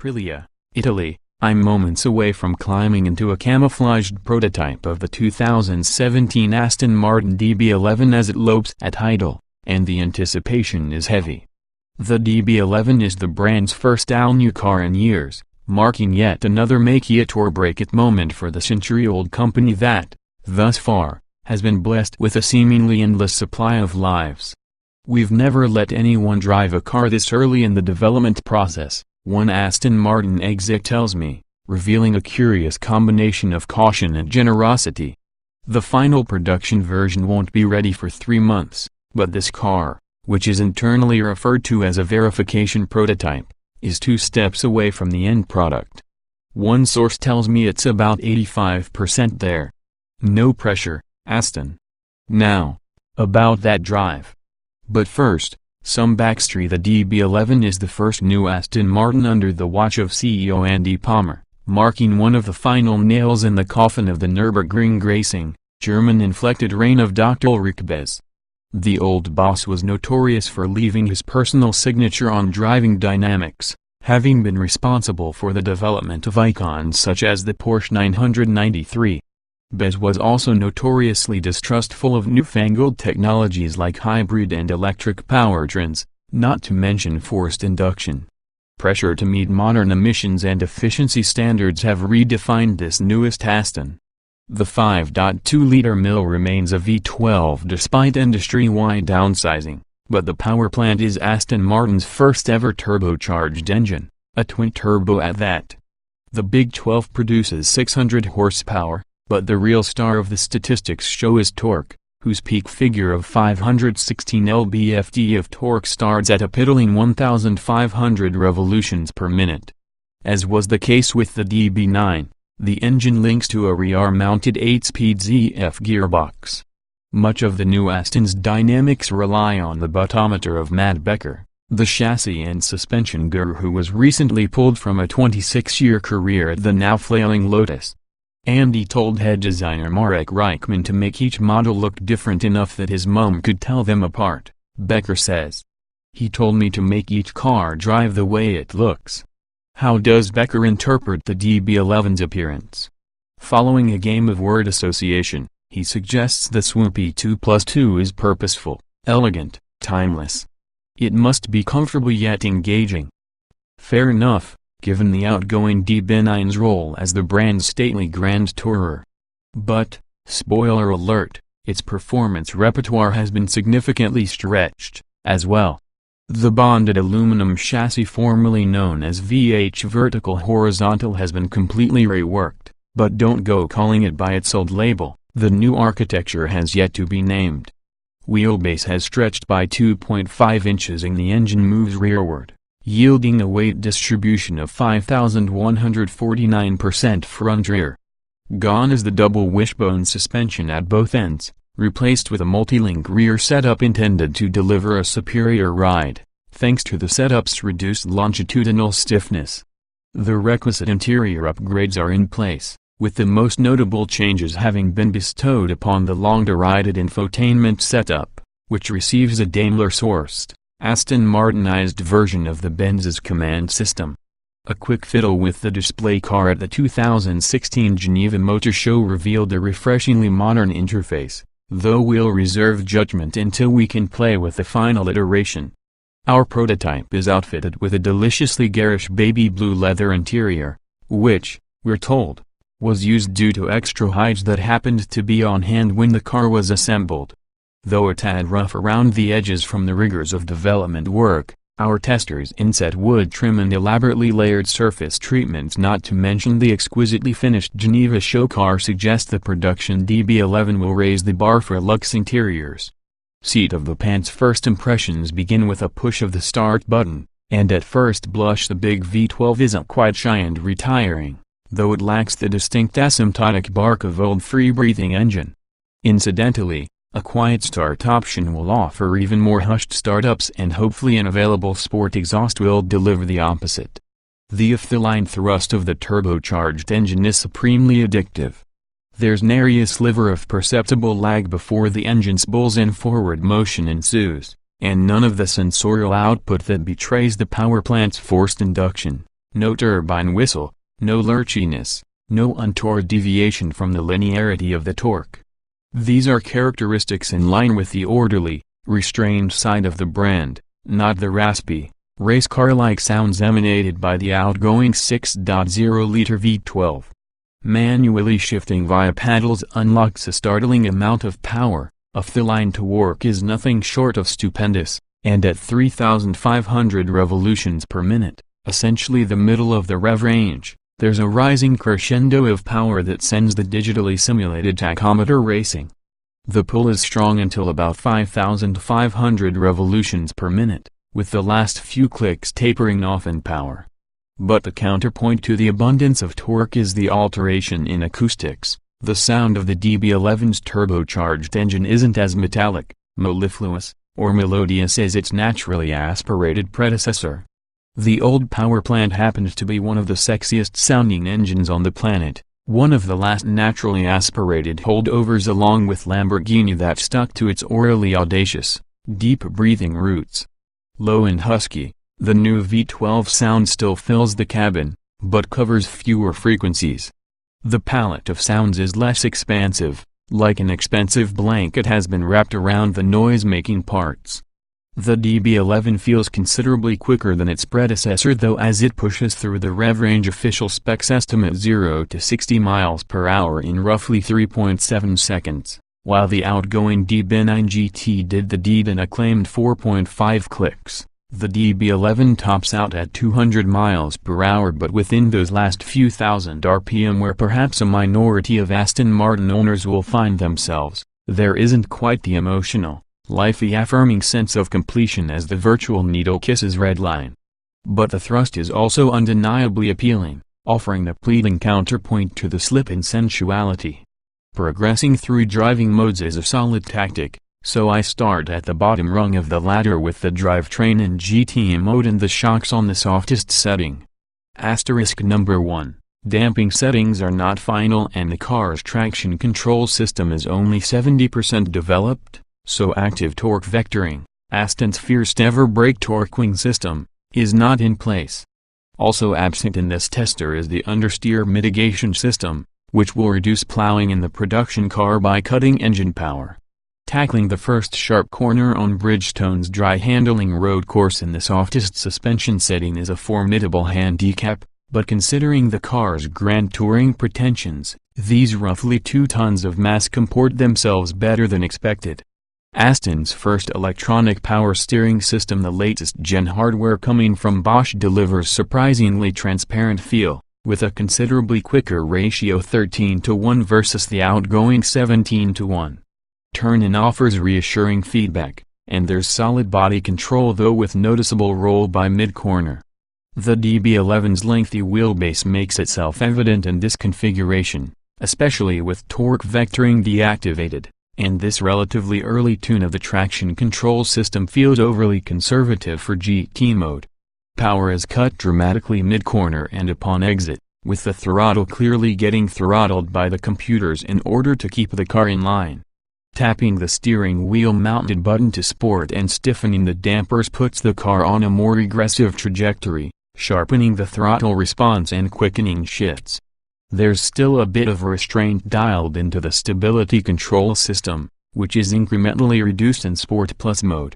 Aprilia, Italy, I'm moments away from climbing into a camouflaged prototype of the 2017 Aston Martin DB11 as it lopes at idle, and the anticipation is heavy. The DB11 is the brand's first all-new car in years, marking yet another make-it-or-break-it moment for the century-old company that, thus far, has been blessed with a seemingly endless supply of lives. "We've never let anyone drive a car this early in the development process," one Aston Martin exec tells me, revealing a curious combination of caution and generosity. The final production version won't be ready for 3 months, but this car, which is internally referred to as a verification prototype, is 2 steps away from the end product. One source tells me it's about 85% there. No pressure, Aston. Now, about that drive. But first, some backstory. The DB11 is the first new Aston Martin under the watch of CEO Andy Palmer, marking one of the final nails in the coffin of the Nürburgring racing, German-inflected reign of Dr. Ulrich Bez. The old boss was notorious for leaving his personal signature on driving dynamics, having been responsible for the development of icons such as the Porsche 993. Bez was also notoriously distrustful of newfangled technologies like hybrid and electric powertrains, not to mention forced induction. Pressure to meet modern emissions and efficiency standards have redefined this newest Aston. The 5.2-liter mill remains a V12 despite industry-wide downsizing, but the powerplant is Aston Martin's first ever turbocharged engine, a twin-turbo at that. The Big 12 produces 600 horsepower, but the real star of the statistics show is torque, whose peak figure of 516 lb-ft of torque starts at a piddling 1,500 revolutions per minute. As was the case with the DB9, the engine links to a rear-mounted 8-speed ZF gearbox. Much of the new Aston's dynamics rely on the buttometer of Matt Becker, the chassis and suspension guru who was recently pulled from a 26-year career at the now flailing Lotus. Andy told head designer Marek Reichman to make each model look different enough that his mum could tell them apart, Becker says. "He told me to make each car drive the way it looks." How does Becker interpret the DB11's appearance? Following a game of word association, he suggests the swoopy 2+2 is purposeful, elegant, timeless. It must be comfortable yet engaging. Fair enough, given the outgoing DB9's role as the brand's stately grand tourer. But, spoiler alert, its performance repertoire has been significantly stretched, as well. The bonded aluminum chassis formerly known as VH Vertical Horizontal has been completely reworked, but don't go calling it by its old label. The new architecture has yet to be named. Wheelbase has stretched by 2.5 inches and the engine moves rearward, yielding a weight distribution of 5,149% front-rear. Gone is the double wishbone suspension at both ends, replaced with a multi-link rear setup intended to deliver a superior ride, thanks to the setup's reduced longitudinal stiffness. The requisite interior upgrades are in place, with the most notable changes having been bestowed upon the long-derided infotainment setup, which receives a Daimler-sourced, Aston Martinized version of the Benz's command system. A quick fiddle with the display car at the 2016 Geneva Motor Show revealed a refreshingly modern interface, though we'll reserve judgment until we can play with the final iteration. Our prototype is outfitted with a deliciously garish baby blue leather interior, which, we're told, was used due to extra hides that happened to be on hand when the car was assembled. Though a tad rough around the edges from the rigors of development work, our testers' inset wood trim and elaborately layered surface treatments, not to mention the exquisitely finished Geneva show car, suggest the production DB11 will raise the bar for luxe interiors. Seat of the pants first impressions begin with a push of the start button, and at first blush the big V12 isn't quite shy and retiring, though it lacks the distinct asymptotic bark of old free-breathing engine. Incidentally, a quiet start option will offer even more hushed startups, and hopefully an available sport exhaust will deliver the opposite. The off-the-line thrust of the turbocharged engine is supremely addictive. There's nary a sliver of perceptible lag before the engine spools and forward motion ensues, and none of the sensorial output that betrays the powerplant's forced induction. No turbine whistle, no lurchiness, no untoward deviation from the linearity of the torque. These are characteristics in line with the orderly, restrained side of the brand, not the raspy, race car-like sounds emanated by the outgoing 6.0-liter V12. Manually shifting via paddles unlocks a startling amount of power. The line to work is nothing short of stupendous, and at 3,500 revolutions per minute, essentially the middle of the rev range, there's a rising crescendo of power that sends the digitally simulated tachometer racing. The pull is strong until about 5,500 revolutions per minute, with the last few clicks tapering off in power. But the counterpoint to the abundance of torque is the alteration in acoustics. The sound of the DB11's turbocharged engine isn't as metallic, mellifluous, or melodious as its naturally aspirated predecessor. The old power plant happened to be one of the sexiest sounding engines on the planet, one of the last naturally aspirated holdovers along with Lamborghini that stuck to its orally audacious, deep-breathing roots. Low and husky, the new V12 sound still fills the cabin, but covers fewer frequencies. The palette of sounds is less expansive, like an expensive blanket has been wrapped around the noise-making parts. The DB11 feels considerably quicker than its predecessor though as it pushes through the rev range official specs estimate 0 to 60 miles per hour in roughly 3.7 seconds, while the outgoing DB9 GT did the deed in a claimed 4.5 clicks. The DB11 tops out at 200 miles per hour but within those last few thousand RPM where perhaps a minority of Aston Martin owners will find themselves, there isn't quite the emotional, life-affirming sense of completion as the virtual needle kisses red line. But the thrust is also undeniably appealing, offering a pleading counterpoint to the slip in sensuality. Progressing through driving modes is a solid tactic. So I start at the bottom rung of the ladder with the drivetrain in GT mode and the shocks on the softest setting. Number 1. Damping settings are not final and the car's traction control system is only 70% developed, so active torque vectoring, Aston's first ever brake torquing system, is not in place. Also absent in this tester is the understeer mitigation system, which will reduce plowing in the production car by cutting engine power. Tackling the first sharp corner on Bridgestone's dry-handling road course in the softest suspension setting is a formidable handicap, but considering the car's grand touring pretensions, these roughly 2 tons of mass comport themselves better than expected. Aston's first electronic power steering system, the latest gen hardware coming from Bosch, delivers surprisingly transparent feel, with a considerably quicker ratio 13:1 versus the outgoing 17:1. Turn-in offers reassuring feedback, and there's solid body control though with noticeable roll by mid-corner. The DB11's lengthy wheelbase makes itself evident in this configuration, especially with torque vectoring deactivated, and this relatively early tune of the traction control system feels overly conservative for GT mode. Power is cut dramatically mid-corner and upon exit, with the throttle clearly getting throttled by the computers in order to keep the car in line. Tapping the steering wheel mounted button to sport and stiffening the dampers puts the car on a more aggressive trajectory, sharpening the throttle response and quickening shifts. There's still a bit of restraint dialed into the stability control system, which is incrementally reduced in Sport Plus mode.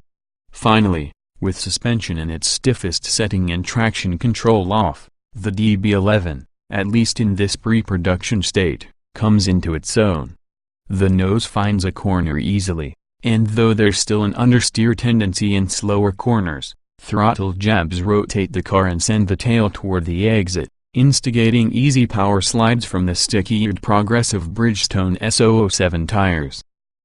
Finally, with suspension in its stiffest setting and traction control off, the DB11, at least in this pre-production state, comes into its own. The nose finds a corner easily, and though there's still an understeer tendency in slower corners, throttle jabs rotate the car and send the tail toward the exit, instigating easy power slides from the sticky-eared progressive Bridgestone S007 tires.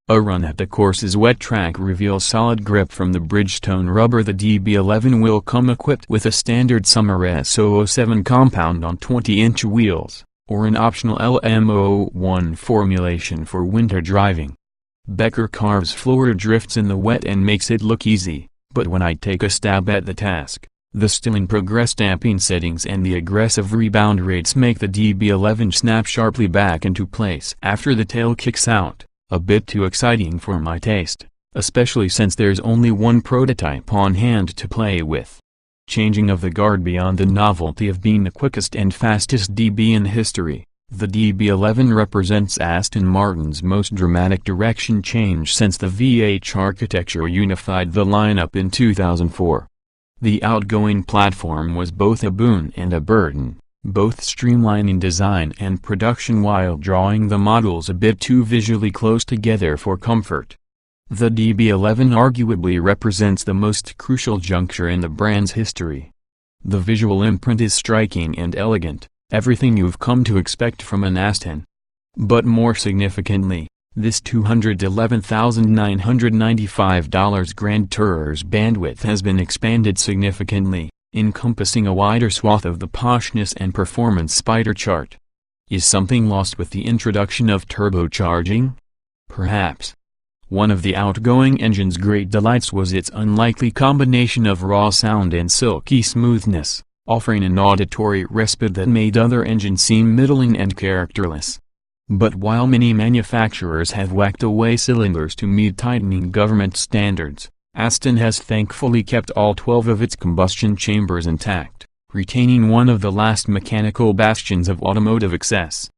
A run at the course's wet track reveals solid grip from the Bridgestone rubber. The DB11 will come equipped with a standard summer S007 compound on 20-inch wheels, or an optional LM001 formulation for winter driving. Becker carves floor drifts in the wet and makes it look easy, but when I take a stab at the task, the still in progress damping settings and the aggressive rebound rates make the DB11 snap sharply back into place after the tail kicks out, a bit too exciting for my taste, especially since there's only one prototype on hand to play with. changing of the guard beyond the novelty of being the quickest and fastest DB in history. The DB11 represents Aston Martin's most dramatic direction change since the V8 architecture unified the lineup in 2004. The outgoing platform was both a boon and a burden, both streamlining design and production while drawing the models a bit too visually close together for comfort. The DB11 arguably represents the most crucial juncture in the brand's history. The visual imprint is striking and elegant, everything you've come to expect from an Aston. But more significantly, this $211,995 Grand Tourer's bandwidth has been expanded significantly, encompassing a wider swath of the poshness and performance spider chart. Is something lost with the introduction of turbocharging? Perhaps. One of the outgoing engine's great delights was its unlikely combination of raw sound and silky smoothness, offering an auditory respite that made other engines seem middling and characterless. But while many manufacturers have whacked away cylinders to meet tightening government standards, Aston has thankfully kept all 12 of its combustion chambers intact, retaining one of the last mechanical bastions of automotive excess.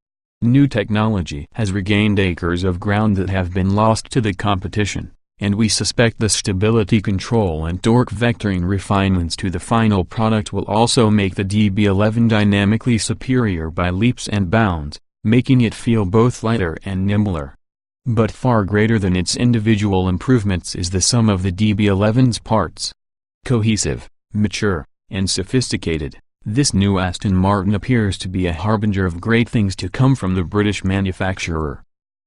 New technology has regained acres of ground that have been lost to the competition, and we suspect the stability control and torque vectoring refinements to the final product will also make the DB11 dynamically superior by leaps and bounds, making it feel both lighter and nimbler. But far greater than its individual improvements is the sum of the DB11's parts. Cohesive, mature, and sophisticated, this new Aston Martin appears to be a harbinger of great things to come from the British manufacturer.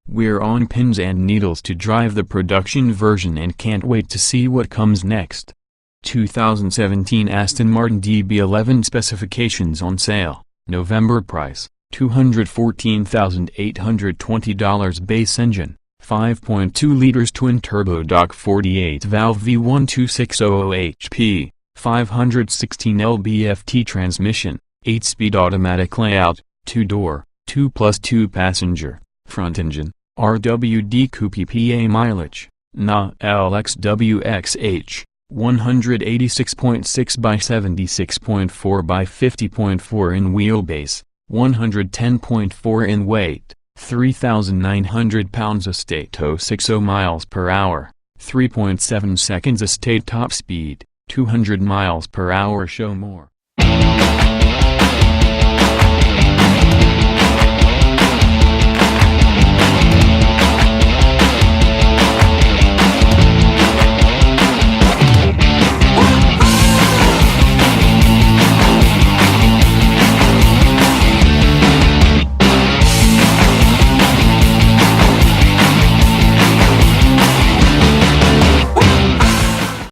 We're on pins and needles to drive the production version and can't wait to see what comes next. 2017 Aston Martin DB11 specifications on sale. November price, $214,820 base engine, 5.2 liters twin-turbo Doc 48-valve V1 2600 HP, 516 lb-ft transmission, 8-speed automatic layout, 2-door, 2+2 passenger, front engine, RWD coupe PA mileage, NA LXWXH, 186.6 by 76.4 by 50.4 in wheelbase, 110.4 in weight, 3,900 pounds estate 060 miles per hour, 3.7 seconds estate top speed, 200 miles per hour. Show more.